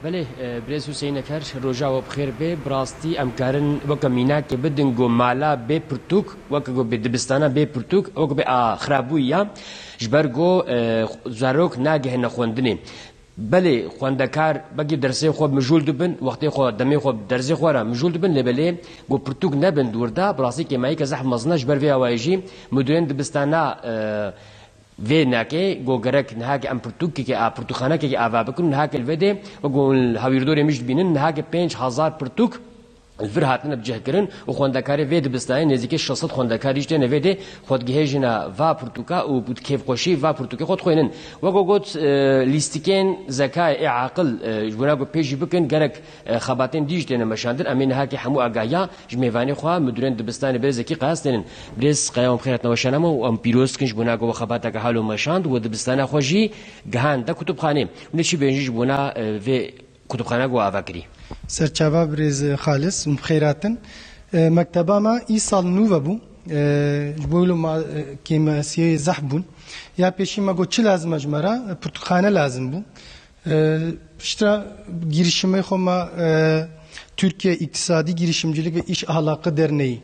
بله برز حسین کر روزا و بخیر به براستی امکارن وک مینا که بدن گو مالا به پرتوک وک گو به دبستانا به پرتوک وک به خرابویا جبر گو زاروک ناگه نخوندنی بله خواندکار بگی درسی خوب مجول دبن وقتی خود دمی خوب درسی خورا مجول دبن لبله گو پرتوک نبن دوردا براستی که مایی که زحم مزنش بر وی اوایجی مدرن دبستانا و ناکه گوگرک نهاک ام پرتوکی که پرتوخانه که آوا بکن نهاک الوده و گول هاویردوری مش بینن نهاک 5000 پرتوک الفر هاتن بجه کرن و خواندکاری وید بستای نزدیک 600 خواندکاریش ده نویده خود گهجنا و پرتوکا و بود کیف خوشی و پرتوکی خود خوینن و گوت لیستیکن زکای عاقل جونا گو پیجی بکن گرک خباتن دیج دنه مشاندن امین هاکی حمو اگایا جمیوانی خوا مدرن دبستان به زکی قاستن برس قیام خیرت نوشنامو و ام پیروز کنج بونا گو خباتا که حالو مشاند و دبستان خوجی گهان ده کتابخانه ونشی بنجی بونا و کتابخانه گو آواکری سرچاوا برز خالص مخيراتن مكتبا ما إيصال نوفا بو جبولو ما كيما سيئي زحبون يا بيشي ما قو چه لازم اجمرا پرتخانه لازم بو اشترا girişimi خما Türkiye İktisadi Girişimcilik ve İş Ahlakı Derneği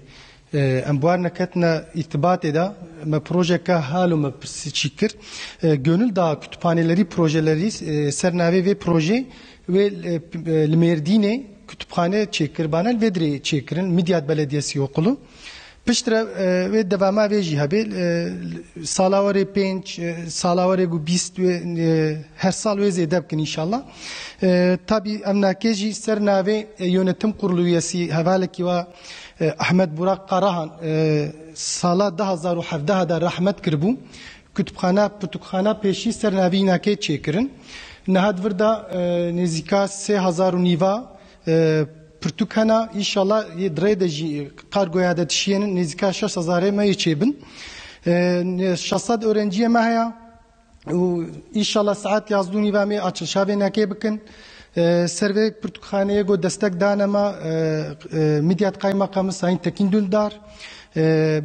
امبوار نکتنا ارتباط دا ما پروژه که حالو ما پرسیچیکر gönül دا kütüphaneleri projeleri sernave ve proje ve Limerdine kütüphane çekirbanel vedre çekirin Midyat Belediyesi okulu piştre ve devama ve jihabe salavare 5 salavare gu 20 ve her sal ve zedebkin inşallah tabi emnakeci sernave yönetim kurulu üyesi havaleki ve Ahmet Burak Karahan sala 2017 da rahmet kirbu kütüphane peşi sernavi nake çekirin Nehad vrda nezika 3000 niva Pırtukana inşallah drede kargoya da tişiyenin nezika 6000 me çebin 600 öğrenciye mahya inşallah saat yazdu niva me açılışa ve nake bakın serve Pırtukhaneye go destek danama Midyat Kaymakamı Sayın Tekin Dündar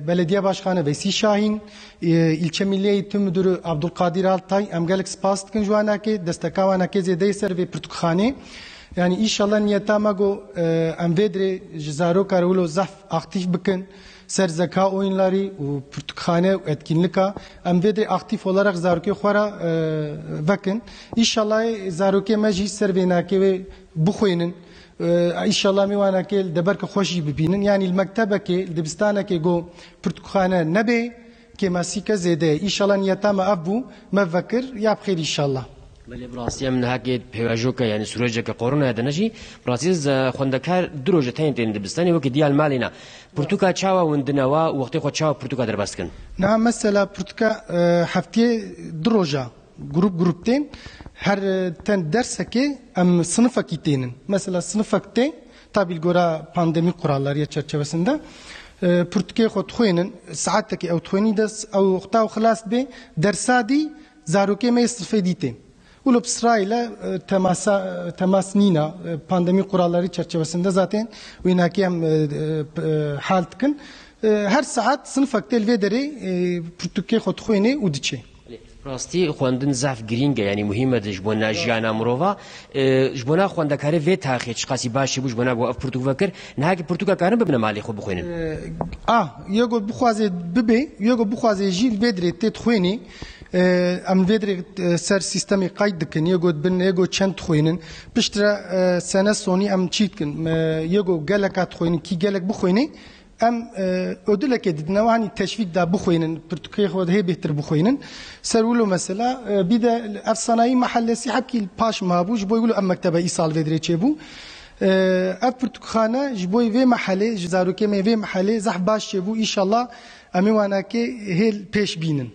Belediye Başkanı Veysi Şahin, İlçe Milli Eğitim Müdürü Abdülkadir Altay, emgelik spas tıkın juanaki, destekavana zede ser ve Pırtukhane. Yani inşallah niyetama go emvedre jizaro karulo zaf aktif bıkın, ser zeka oyunları, Pırtukhane etkinlika, emvedre aktif olarak zaruke khora bakın. İnşallah zaruke meclis ser ve nake ve bukhuyinin. İnşallah میوانه که دبر که خوشی ببینن یعنی المکتبه که دبستانه که گو پرتقانه نبی که مسیک زده انشالله نیتام ابو مفکر یا بخیر انشالله ولی براستی من هاگید پیواجوکا یعنی سوریجا که قرونه دنجی براستی خوندکار دروجه تین دبستانی وقتی دیال مالینا پرتوکا چاوا وندنوا وقتی خود چاوا پرتوکا در باسکن نه مثلا پرتوکا هفته دروجه grup تین her ten derse ki sınıfa kitinin. Mesela sınıfa kitin tabi gora pandemi kuralları çerçevesinde Pürtüke xotxoyinin saatteki ev txoyini des ev uxta xalas be dersadi zaruke me istifadite. Ulu İsrail'e temas nina pandemi kuralları çerçevesinde zaten winaki hem haltkin her saat sınıfa kitel vedere Pürtüke xotxoyini udiçe. راستی خواندن زاف گرینگه یعنی مهمه جبونا جیانا مروفا جبونا خواندکاری وی تاخی چقاسی باشی بو جبونا گو اف پرتوک وکر نه کی پرتوک کارن ببینه مالی خو بخوینن یگو بخوازه ببی یگو بخوازه جیل بدری تت خوینی ام بدری سر سیستمی قاید دکن یگو بن یگو چند خوینن پشتر سنه سونی ام چیتکن یگو گلکات خوینی کی گلک بخوینی ام ödülek edildiğinde hani teşvik da bu koyunun Türkiye خود هي بهتر بخوينن سرولو مثلا بيدا افصناي محلسي حكي باش ما بوج بو يقولوا ام مكتبه ايصال فيدري تشبو اف برتخانه جبوي في محله جزاروكي مي في محله زح باش تشبو ان شاء الله امي وانا كي هي بيش بينن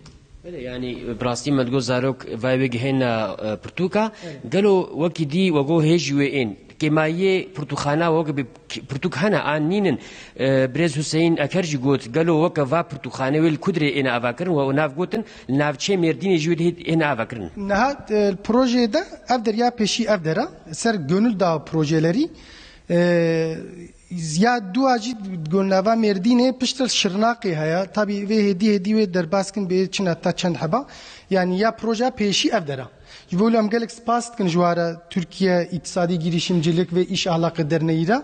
يعني براستي ما تقول زاروك فايبي هنا برتوكا قالوا وكدي وقو هيجوين كماية برتخانة وقب برتخانة آنينن برز حسين أكرج قوت قالوا وقفا برتخانة والكدرة إنا أفكرن وناف قوتن ناف شيء مردين يجود إنا أفكرن. نهاد البروجي ده أفدر يا بشي أفدره سر gönül دا projeleri ya duacı gönlava merdine piştel şırnaqi haya tabi ve hediye ve derbaskin bir için hatta çend haba yani ya proje peşi evdera جبولو ام gelek spas dikin ji ware Türkiye iktisadî girişimcilik ve iş ahlakı derneğiyle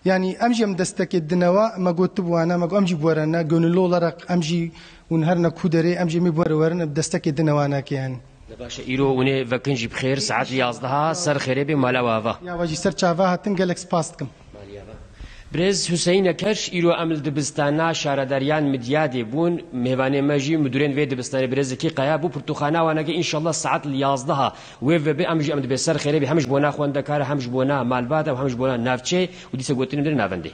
yani em jî em destekê dinewa me gotibû me em jî buwerene gönüllü olarak em jî hûn her ne ku derê em jî me buwerin destekê dinewaneke yani. باشه ایرو اونه وکنجی بخیر ساعت 11 سر خیره به مالا واوا Ya vajî ser çava hatin gelek spas dikim. برز حسین کرش ایرو عمل دبستانا شارداریان مدیادی بون میوانه مجی مدورین وی دبستانی برز کی قیا بو پرتوخانه وانگه ان شاء الله ساعت 11 و به امجی امد به سر خیره به همش بونا خوانده کار همش بونا مالباده و همش بونا نافچه و دیسه گوتین در ناونده